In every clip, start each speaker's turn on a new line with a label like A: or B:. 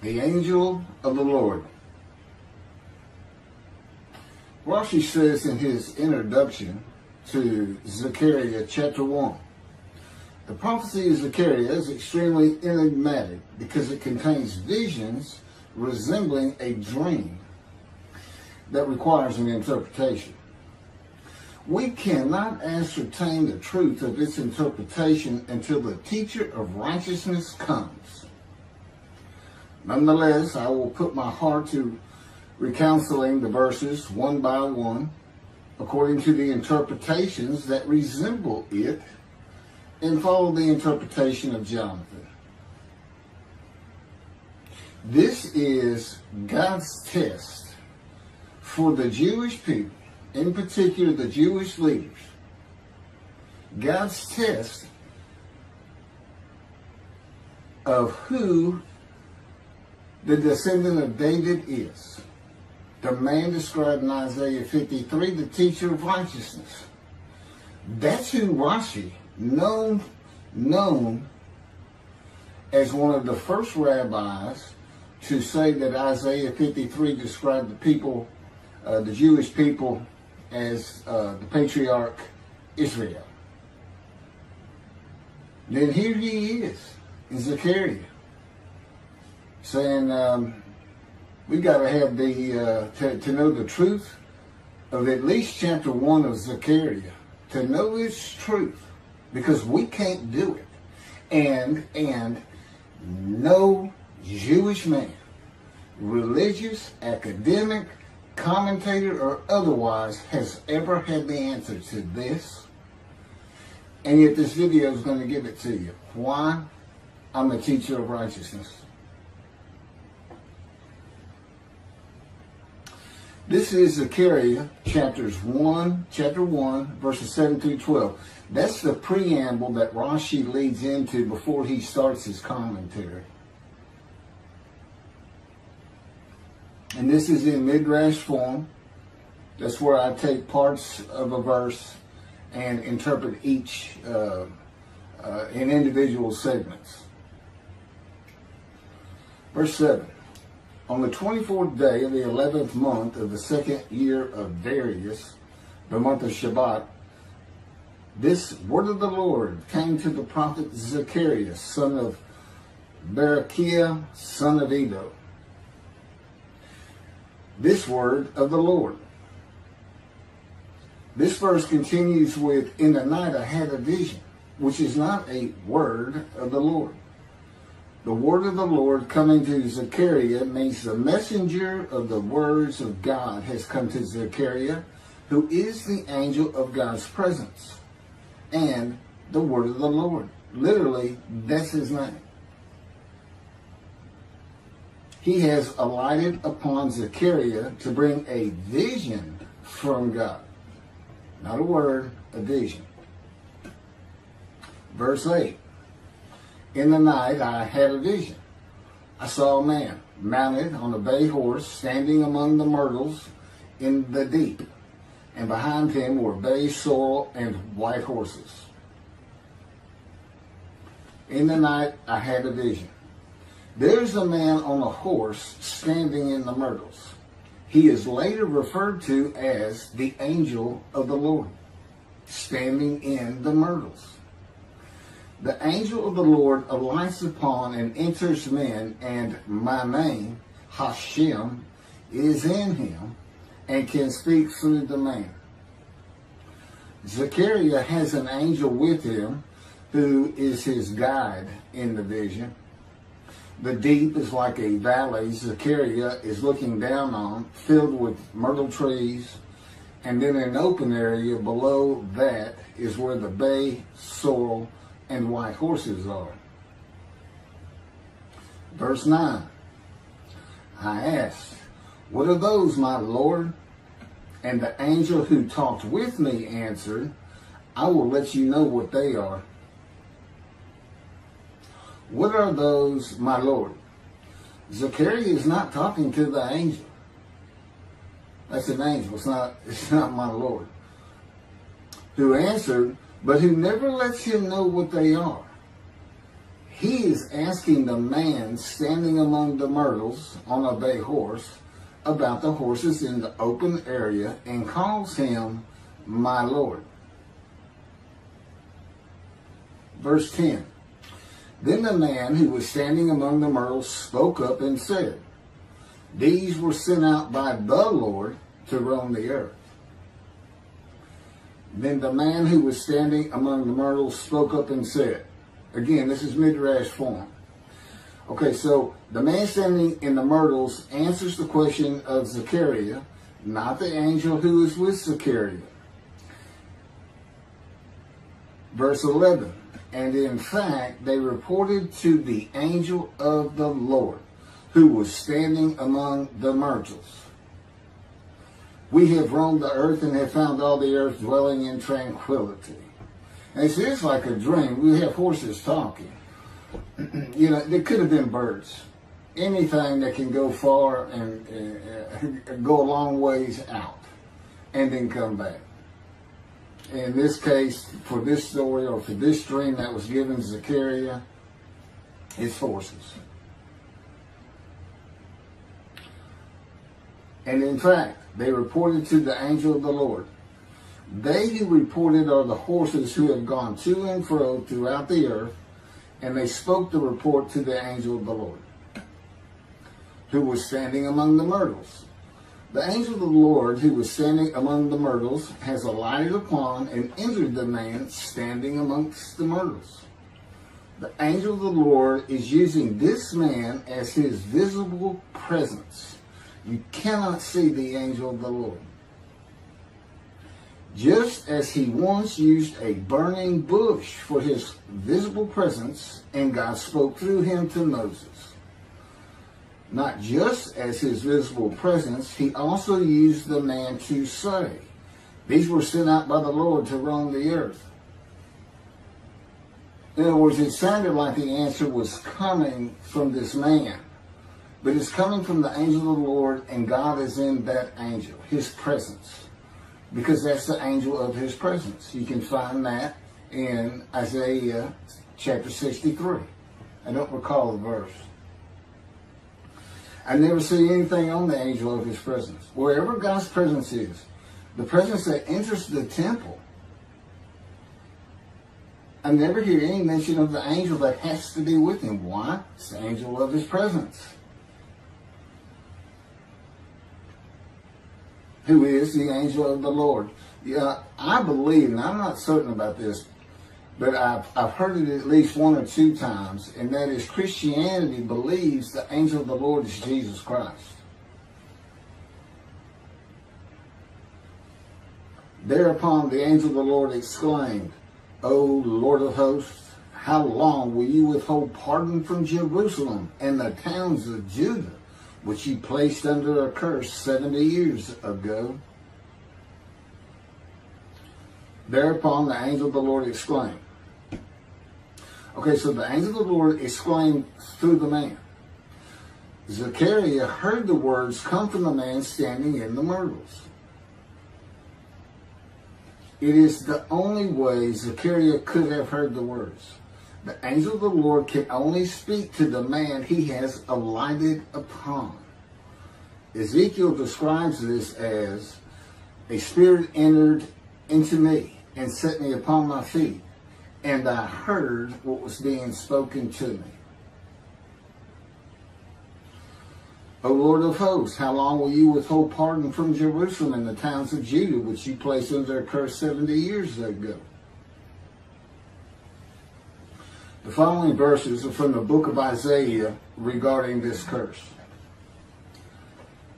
A: The angel of the Lord. Rashi says in his introduction to Zechariah chapter 1, the prophecy of Zechariah is extremely enigmatic because it contains visions resembling a dream that requires an interpretation. We cannot ascertain the truth of its interpretation until the teacher of righteousness comes. Nonetheless, I will put my heart to recounseling the verses one by one, according to the interpretations that resemble it, and follow the interpretation of Jonathan. This is God's test for the Jewish people, in particular the Jewish leaders. God's test of who the descendant of David is. The man described in Isaiah 53, the teacher of righteousness. That's who Rashi, known as one of the first rabbis to say that Isaiah 53 described the people, the Jewish people, as the patriarch Israel. Then here he is in Zechariah saying, we got to have to know the truth of at least chapter 1 of Zechariah, to know its truth, because we can't do it. And no Jewish man, religious, academic, commentator, or otherwise, has ever had the answer to this. And yet this video is going to give it to you. Why? I'm a teacher of righteousness. This is Zechariah chapter 1, verses 7 through 12. That's the preamble that Rashi leads into before he starts his commentary. And this is in midrash form. That's where I take parts of a verse and interpret each in individual segments. Verse 7. On the 24th day of the 11th month of the second year of Darius, the month of Shabbat, this word of the Lord came to the prophet Zechariah, son of Berechiah, son of Edo. This word of the Lord. This verse continues with, in the night I had a vision, which is not a word of the Lord. The word of the Lord coming to Zechariah means the messenger of the words of God has come to Zechariah, who is the angel of God's presence, and the word of the Lord. Literally, that's his name. He has alighted upon Zechariah to bring a vision from God. Not a word, a vision. Verse 8. In the night I had a vision. I saw a man mounted on a bay horse standing among the myrtles in the deep, and behind him were bay, sorrel, and white horses. In the night I had a vision. There's a man on a horse standing in the myrtles. He is later referred to as the angel of the Lord, standing in the myrtles. The angel of the Lord alights upon and enters men, and my name, Hashem, is in him and can speak through the man. Zechariah has an angel with him who is his guide in the vision. The deep is like a valley Zechariah is looking down on, filled with myrtle trees, and then an open area below that is where the bay, sorrel, and white horses are. Verse 9. I asked, what are those, my Lord? And the angel who talked with me answered, I will let you know what they are. What are those, my Lord? Zechariah is not talking to the angel. That's an angel. It's not my Lord. Who answered, but who never lets him know what they are. he is asking the man standing among the myrtles on a bay horse about the horses in the open area and calls him my Lord. Verse 10. Then the man who was standing among the myrtles spoke up and said, these were sent out by the Lord to roam the earth. Then the man who was standing among the myrtles spoke up and said, again, this is midrash form. Okay, so the man standing in the myrtles answers the question of Zechariah, not the angel who is with Zechariah. Verse 11, and in fact, they reported to the angel of the Lord, who was standing among the myrtles. We have roamed the earth and have found all the earth dwelling in tranquility. And it's like a dream. We have horses talking. You know, they could have been birds. Anything that can go far and go a long ways out and then come back. In this case, for this story or for this dream that was given to Zechariah, it's horses. And in fact, they reported to the angel of the Lord. They who reported are the horses who have gone to and fro throughout the earth, and they spoke the report to the angel of the Lord, who was standing among the myrtles. The angel of the Lord, who was standing among the myrtles, has alighted upon and entered the man standing amongst the myrtles. The angel of the Lord is using this man as his visible presence. You cannot see the angel of the Lord. Just as he once used a burning bush for his visible presence, and God spoke through him to Moses. Not just as his visible presence, he also used the man to say, these were sent out by the Lord to roam the earth. In other words, it sounded like the answer was coming from this man. But it's coming from the angel of the Lord, and God is in that angel, his presence. Because that's the angel of his presence. You can find that in Isaiah chapter 63. I don't recall the verse. I never see anything on the angel of his presence. Wherever God's presence is, the presence that enters the temple, I never hear any mention of the angel that has to be with him. Why? It's the angel of his presence, who is the angel of the Lord. Yeah, I believe, and I'm not certain about this, but I've heard it at least one or two times, and that is Christianity believes the angel of the Lord is Jesus Christ. Thereupon the angel of the Lord exclaimed, O Lord of hosts, how long will you withhold pardon from Jerusalem and the towns of Judah, which you placed under a curse 70 years ago? Thereupon the angel of the Lord exclaimed. Okay, so the angel of the Lord exclaimed through the man. Zechariah heard the words come from the man standing in the myrtles. It is the only way Zechariah could have heard the words. The angel of the Lord can only speak to the man he has alighted upon. Ezekiel describes this as, a spirit entered into me and set me upon my feet, and I heard what was being spoken to me. O Lord of hosts, how long will you withhold pardon from Jerusalem and the towns of Judah, which you placed under a curse 70 years ago? The following verses are from the book of Isaiah regarding this curse.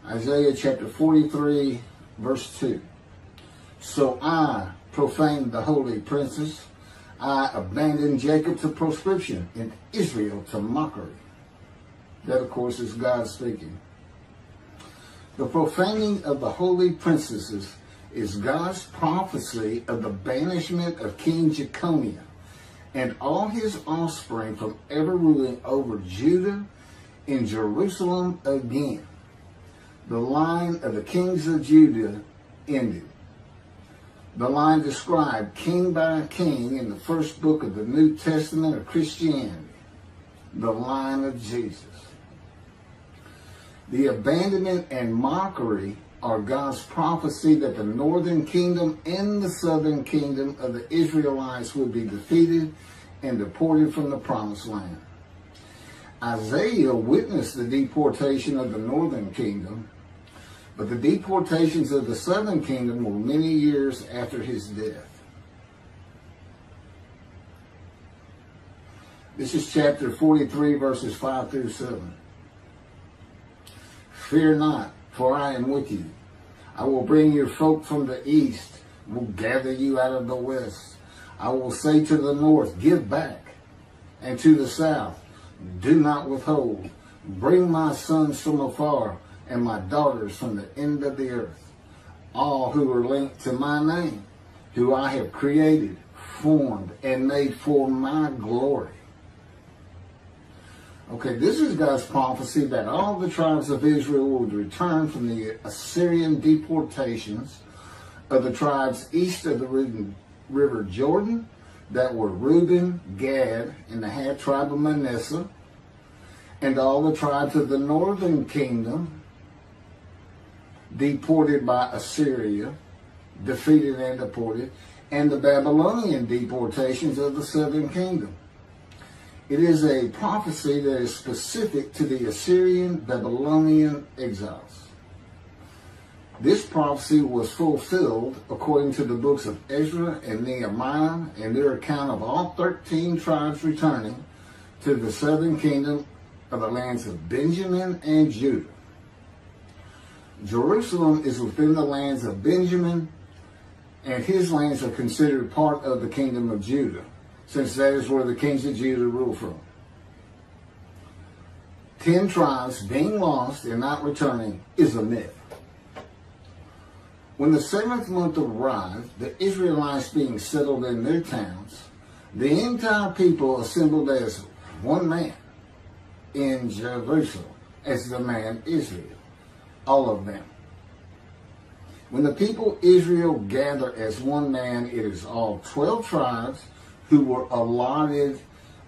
A: Isaiah chapter 43, verse 2. So I profaned the holy princes. I abandoned Jacob to proscription and Israel to mockery. That, of course, is God speaking. The profaning of the holy princesses is God's prophecy of the banishment of King Jeconiah and all his offspring from ever ruling over Judah and Jerusalem again. The line of the kings of Judah ended. The line described king by king in the first book of the New Testament of Christianity. the line of Jesus. The abandonment and mockery are God's prophecy that the northern kingdom and the southern kingdom of the Israelites would be defeated and deported from the promised land. Isaiah witnessed the deportation of the northern kingdom, but the deportations of the southern kingdom were many years after his death. This is chapter 43, verses 5 through 7. Fear not, for I am with you. I will bring your folk from the east, will gather you out of the west. I will say to the north, give back, and to the south, do not withhold. Bring my sons from afar, and my daughters from the end of the earth, all who are linked to my name, who I have created, formed, and made for my glory. Okay, this is God's prophecy that all the tribes of Israel would return from the Assyrian deportations of the tribes east of the river Jordan, that were Reuben, Gad, and the half tribe of Manasseh, and all the tribes of the northern kingdom deported by Assyria, defeated and deported, and the Babylonian deportations of the southern kingdom. It is a prophecy that is specific to the Assyrian Babylonian exiles. This prophecy was fulfilled according to the books of Ezra and Nehemiah and their account of all 13 tribes returning to the southern kingdom of the lands of Benjamin and Judah. Jerusalem is within the lands of Benjamin, and his lands are considered part of the kingdom of Judah, since that is where the kings of Judah rule from. 10 tribes being lost and not returning is a myth. When the 7th month arrived, the Israelites being settled in their towns, the entire people assembled as one man in Jerusalem, as the man Israel, all of them. When the people Israel gather as one man, it is all 12 tribes who were allotted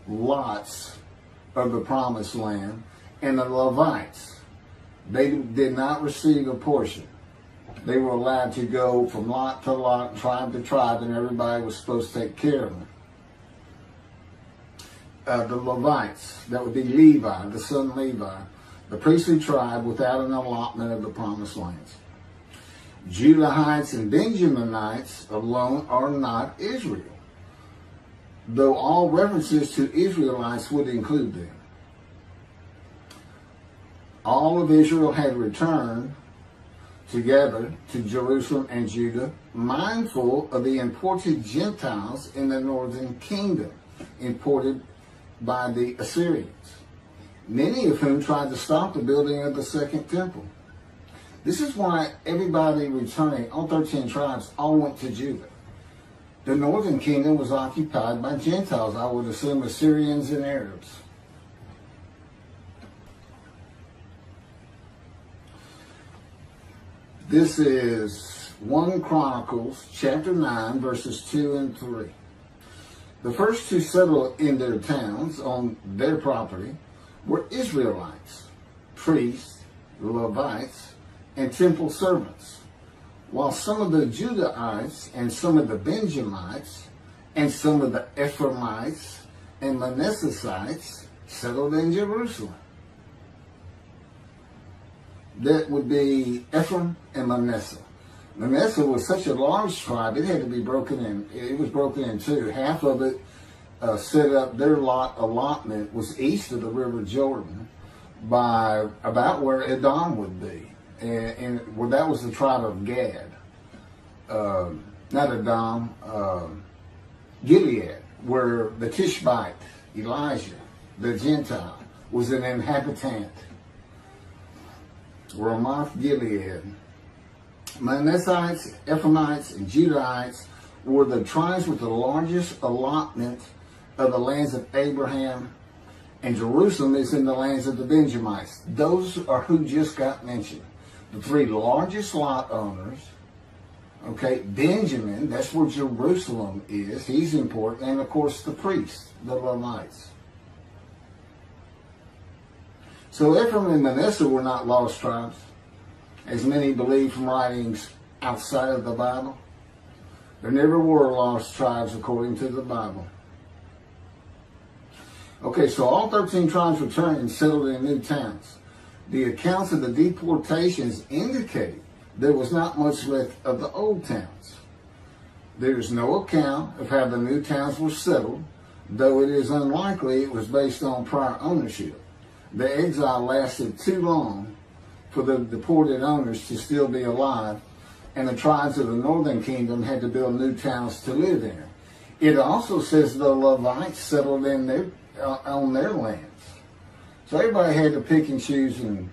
A: lots of the promised land, and the Levites. They did not receive a portion. They were allowed to go from lot to lot, tribe to tribe, and everybody was supposed to take care of them. The Levites, that would be Levi, the son Levi, the priestly tribe without an allotment of the promised lands. Judahites and Benjaminites alone are not Israel, though all references to Israelites would include them. All of Israel had returned together to Jerusalem and Judah, mindful of the imported Gentiles in the northern kingdom, imported by the Assyrians, many of whom tried to stop the building of the second temple. This is why everybody returning, all 13 tribes, all went to Judah. The northern kingdom was occupied by Gentiles, I would assume Assyrians and Arabs. This is 1 Chronicles chapter 9, verses 2 and 3. The first to settle in their towns on their property were Israelites, priests, Levites, and temple servants, while some of the Judahites and some of the Benjamites and some of the Ephraimites and Manassesites settled in Jerusalem. That would be Ephraim and Manasseh. Manasseh was such a large tribe, it had to be broken in. It was broken in two. Half of it set up, their allotment was east of the river Jordan by about where Edom would be. And well, that was the tribe of Gad. Not Edom, Gilead, where the Tishbite, Elijah, the Gentile, was an inhabitant. Ramoth Gilead. Manassites, Ephraimites, and Judahites were the tribes with the largest allotment of the lands of Abraham, and Jerusalem is in the lands of the Benjamites. Those are who just got mentioned. The 3 largest lot owners. Okay, Benjamin, that's where Jerusalem is. He's important. And of course the priests, the Levites. So Ephraim and Manasseh were not lost tribes, as many believe from writings outside of the Bible. There never were lost tribes according to the Bible. Okay, so all 13 tribes returned and settled in new towns. The accounts of the deportations indicate there was not much left of the old towns. There is no account of how the new towns were settled, though it is unlikely it was based on prior ownership. The exile lasted too long for the deported owners to still be alive, and the tribes of the northern kingdom had to build new towns to live in. It also says the Levites settled in on their lands. So everybody had to pick and choose, and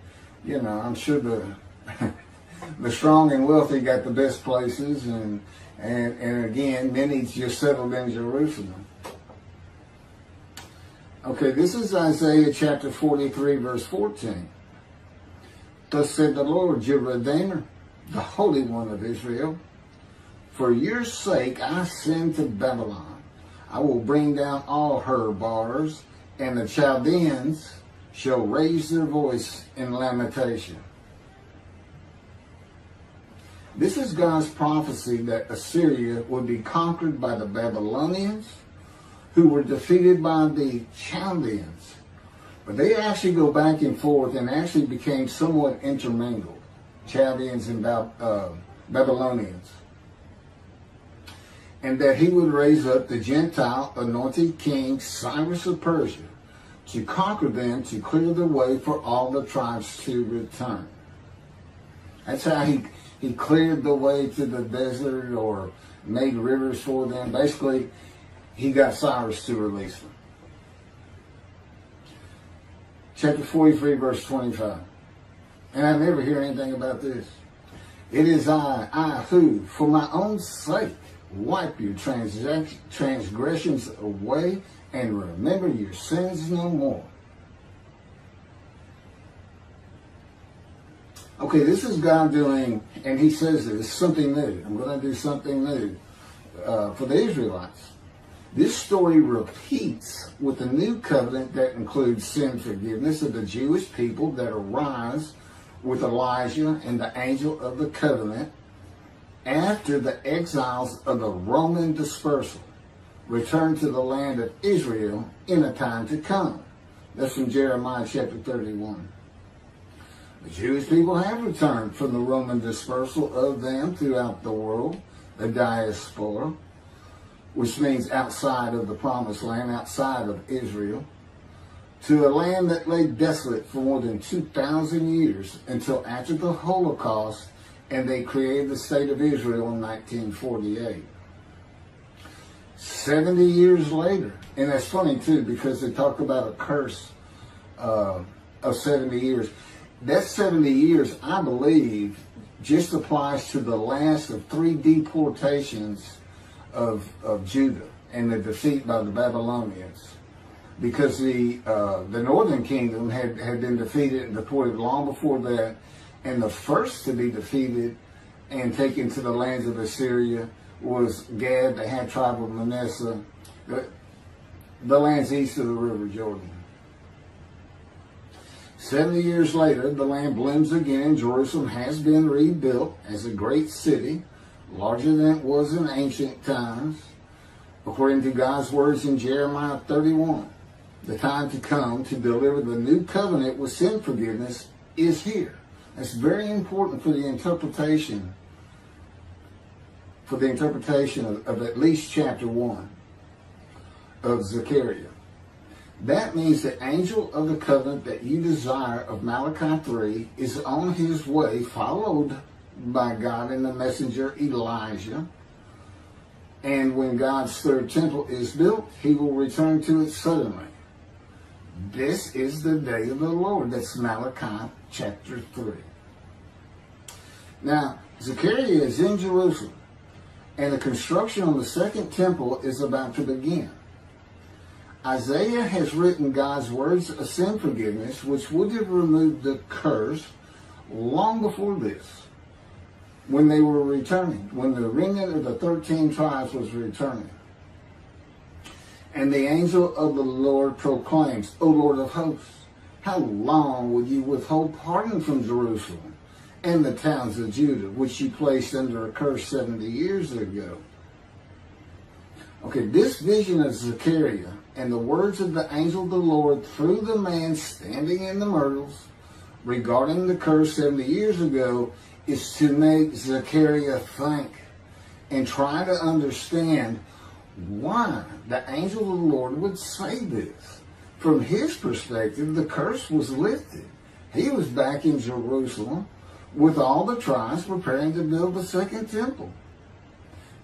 A: I'm sure the strong and wealthy got the best places, and again, many just settled in Jerusalem. Okay, this is Isaiah chapter 43, verse 14. Thus said the Lord, your Redeemer, the Holy One of Israel, for your sake I send to Babylon. I will bring down all her bars, and the Chaldeans shall raise their voice in lamentation. This is God's prophecy that Assyria would be conquered by the Babylonians, who were defeated by the Chaldeans. But they actually go back and forth and actually became somewhat intermingled, Chaldeans and Babylonians. And that he would raise up the Gentile anointed king Cyrus of Persia to conquer them, to clear the way for all the tribes to return. That's how he cleared the way to the desert or made rivers for them. Basically, he got Cyrus to release them. Chapter 43, verse 25. And I never hear anything about this. It is I who, for my own sake, wipe your transgressions away and remember your sins no more. Okay, this is God doing, and he says this, something new. I'm going to do something new for the Israelites. This story repeats with the new covenant that includes sin forgiveness of the Jewish people that arise with Elijah and the angel of the covenant after the exiles of the Roman dispersal return to the land of Israel in a time to come. That's from Jeremiah chapter 31. The Jewish people have returned from the Roman dispersal of them throughout the world, the diaspora, which means outside of the promised land, outside of Israel, to a land that lay desolate for more than 2,000 years until after the Holocaust, and they created the state of Israel in 1948. 70 years later, and that's funny too, because they talk about a curse of 70 years. That 70 years, I believe, just applies to the last of 3 deportations of Judah and the defeat by the Babylonians, because the northern kingdom had been defeated and deported long before that, and the first to be defeated and taken to the lands of Assyria was Gad, the half tribe of Manasseh, the lands east of the river Jordan. 70 years later, the land blooms again, and Jerusalem has been rebuilt as a great city, larger than it was in ancient times, according to God's words in Jeremiah 31. The time to come to deliver the new covenant with sin forgiveness is here. That's very important for the interpretation of at least chapter 1 of Zechariah. That means the angel of the covenant that you desire of Malachi 3 is on his way, followed by God and the messenger Elijah. And when God's third temple is built, he will return to it suddenly. This is the day of the Lord. That's Malachi chapter 3. Now, Zechariah is in Jerusalem, and the construction on the second temple is about to begin. Isaiah has written God's words of sin forgiveness, which would have removed the curse long before this, when they were returning, when the remnant of the 13 tribes was returning. And the angel of the Lord proclaims, O Lord of hosts, how long will you withhold pardon from Jerusalem and the towns of Judah, which you placed under a curse 70 years ago? Okay, this vision of Zechariah and the words of the angel of the Lord through the man standing in the myrtles regarding the curse 70 years ago is to make Zechariah think and try to understand why the angel of the Lord would say this. From his perspective, the curse was lifted. He was back in Jerusalem with all the tribes preparing to build the second temple.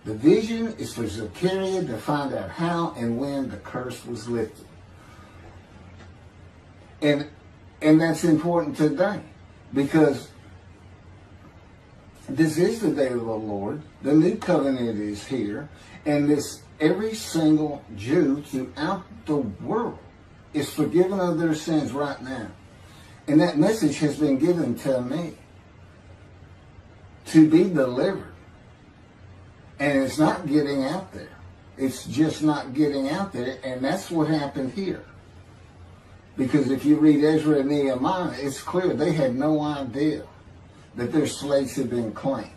A: The vision is for Zechariah to find out how and when the curse was lifted. And that's important today, because this is the day of the Lord. The new covenant is here, and every single Jew throughout the world is forgiven of their sins right now. And that message has been given to me to be delivered. And it's not getting out there. It's just not getting out there, and that's what happened here. Because if you read Ezra and Nehemiah, it's clear they had no idea that their slates had been claimed.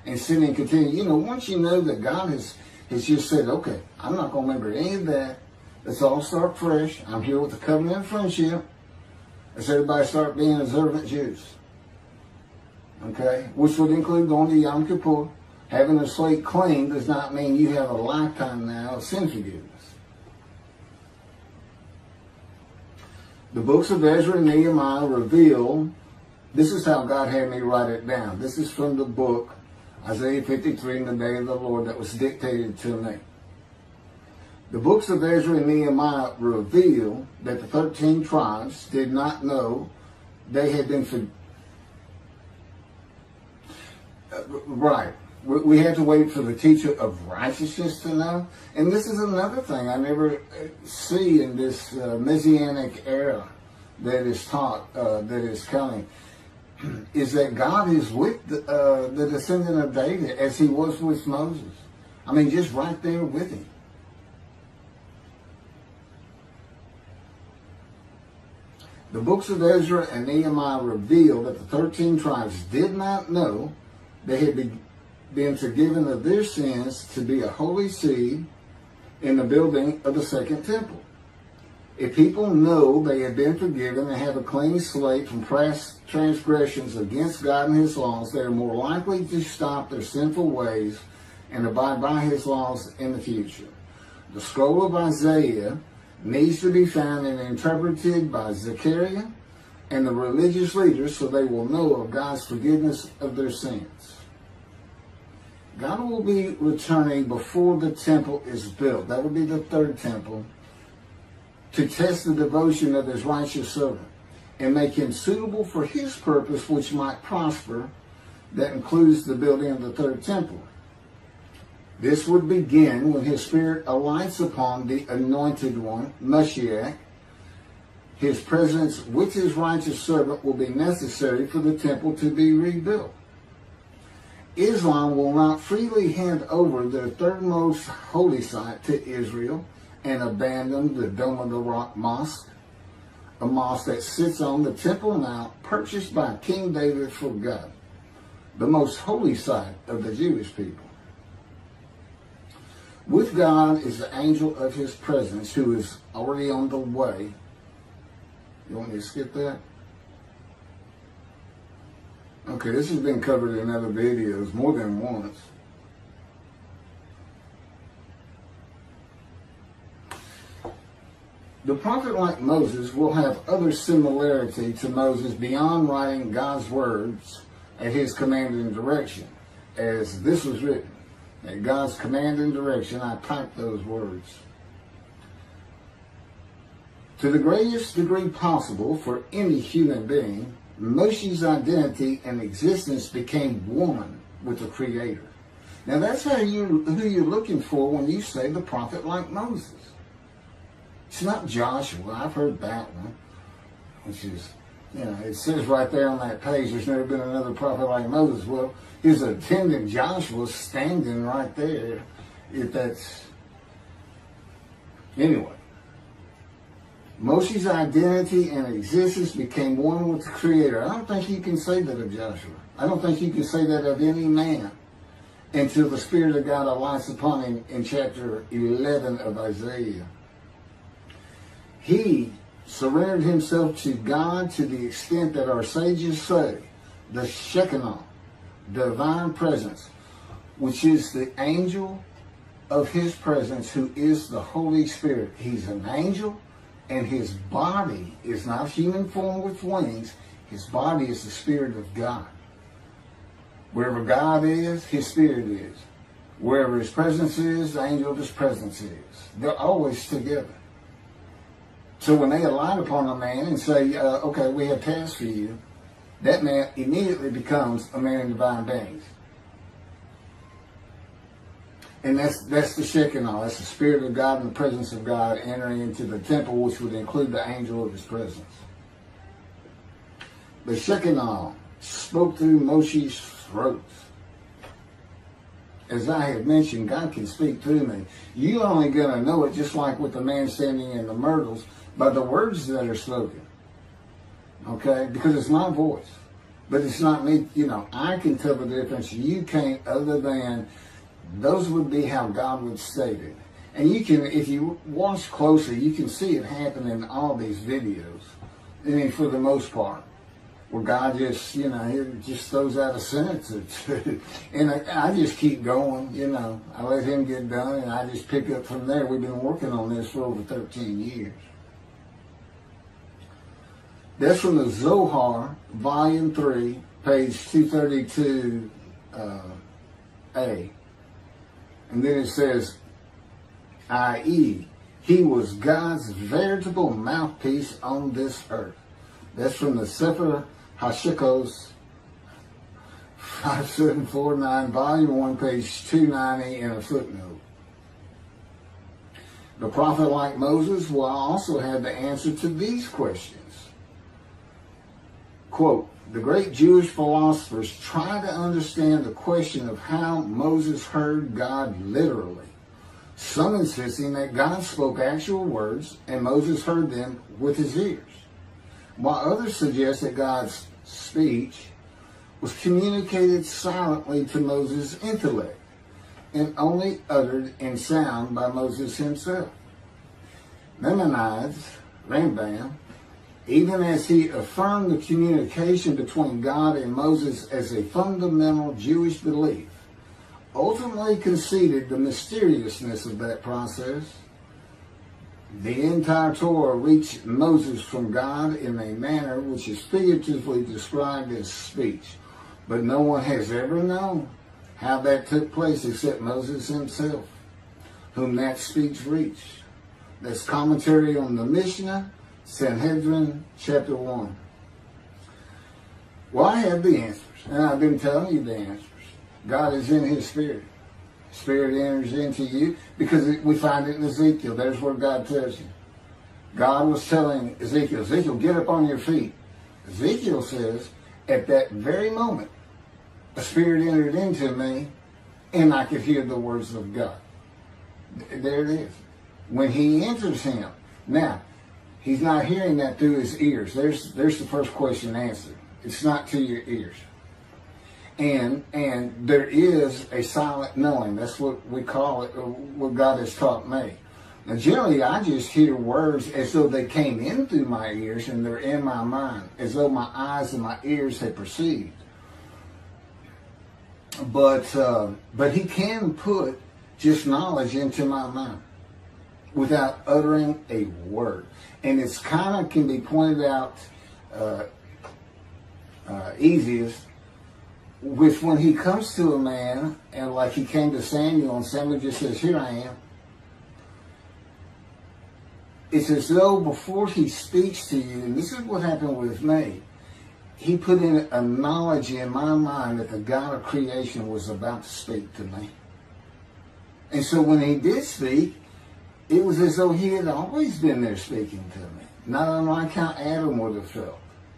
A: And sin and continue. Once you know that God has just said, okay, I'm not going to remember any of that. Let's all start fresh. I'm here with the covenant of friendship. Let's everybody start being observant Jews. Okay? Which would include going to Yom Kippur. Having a slate clean does not mean you have a lifetime now of sin forgiveness. The books of Ezra and Nehemiah reveal, this is how God had me write it down. This is from the book, Isaiah 53, in the day of the Lord, that was dictated to me. The books of Ezra and Nehemiah reveal that the 13 tribes did not know they had been right. We had to wait for the teacher of righteousness to know. And this is another thing I never see in this Messianic era that is taught, that is coming, is that God is with the descendant of David as he was with Moses. I mean, just right there with him. The books of Ezra and Nehemiah reveal that the 13 tribes did not know they had been forgiven of their sins to be a holy seed in the building of the second temple. If people know they have been forgiven and have a clean slate from past transgressions against God and his laws, they are more likely to stop their sinful ways and abide by his laws in the future. The scroll of Isaiah needs to be found and interpreted by Zechariah and the religious leaders so they will know of God's forgiveness of their sins. God will be returning before the temple is built. That will be the third temple, to test the devotion of his righteous servant and make him suitable for his purpose, which might prosper. That includes the building of the third temple. This would begin when his spirit alights upon the anointed one, Moshiach. His presence with his righteous servant will be necessary for the temple to be rebuilt. Islam will not freely hand over their third most holy site to Israel and abandon the Dome of the Rock Mosque, a mosque that sits on the Temple Mount purchased by King David for God, the most holy site of the Jewish people. With God is the angel of his presence who is already on the way. You want me to skip that? Okay, this has been covered in other videos more than once. The prophet like Moses will have other similarity to Moses beyond writing God's words at his command and direction. As this was written, at God's command and direction, I typed those words. To the greatest degree possible for any human being, Moshe's identity and existence became one with the Creator. Now that's who you're looking for when you say the prophet like Moses. It's not Joshua. I've heard that one, which is, it says right there on that page, there's never been another prophet like Moses. Well, his attendant Joshua standing right there, if that's, anyway. Moshe's identity and existence became one with the Creator. I don't think you can say that of Joshua. I don't think you can say that of any man until the Spirit of God alights upon him in chapter 11 of Isaiah. He surrendered himself to God to the extent that our sages say the Shekinah, divine presence, which is the angel of his presence, who is the Holy Spirit. He's an angel, and his body is not human form with wings. His body is the Spirit of God. Wherever God is, his Spirit is. Wherever his presence is, the angel of his presence is. They're always together. So when they alight upon a man and say, okay, we have tasks for you, that man immediately becomes a man in divine beings. And that's the Shekinah. That's the Spirit of God and the presence of God entering into the temple, which would include the angel of his presence. The Shekinah spoke through Moshe's throat. As I have mentioned, God can speak through me. You're only going to know it, just like with the man standing in the myrtles, by the words that are spoken. Okay? Because it's my voice. But it's not me. You know, I can tell the difference. You can't, other than those would be how God would state it. And you can, if you watch closely, you can see it happen in all these videos. I mean, for the most part. Where God just, you know, he just throws out a sentence or two. And I just keep going, you know. I let him get done, and I just pick up from there. We've been working on this for over 13 years. That's from the Zohar, Volume 3, page 232a. And then it says, i.e., he was God's veritable mouthpiece on this earth. That's from the Sefer Hashikos 5749, Volume 1, page 290, and a footnote. The prophet, like Moses, will also have the answer to these questions. Quote, the great Jewish philosophers try to understand the question of how Moses heard God literally, some insisting that God spoke actual words and Moses heard them with his ears, while others suggest that God's speech was communicated silently to Moses' intellect and only uttered in sound by Moses himself. Maimonides, Rambam, even as he affirmed the communication between God and Moses as a fundamental Jewish belief, ultimately conceded the mysteriousness of that process. The entire Torah reached Moses from God in a manner which is figuratively described as speech, but no one has ever known how that took place except Moses himself, whom that speech reached. That's commentary on the Mishnah, Sanhedrin, chapter 1. Well, I have the answers, and I've been telling you the answers. God is in his Spirit. Spirit enters into you because we find it in Ezekiel. There's where God tells you. God was telling Ezekiel, Ezekiel, get up on your feet. Ezekiel says, at that very moment, a spirit entered into me, and I could hear the words of God. There it is. When he enters him. Now, he's not hearing that through his ears. There's the first question answered. It's not to your ears. And there is a silent knowing. That's what we call it, what God has taught me. Now, generally, I just hear words as though they came in through my ears and they're in my mind, as though my eyes and my ears had perceived. But he can put just knowledge into my mind without uttering a word. And it's kind of can be pointed out easiest with when he comes to a man, and like he came to Samuel, and Samuel just says, here I am. It's as though before he speaks to you, and this is what happened with me, he put in a knowledge in my mind that the God of creation was about to speak to me. And so when he did speak, it was as though he had always been there speaking to me. Not unlike how Adam would have felt.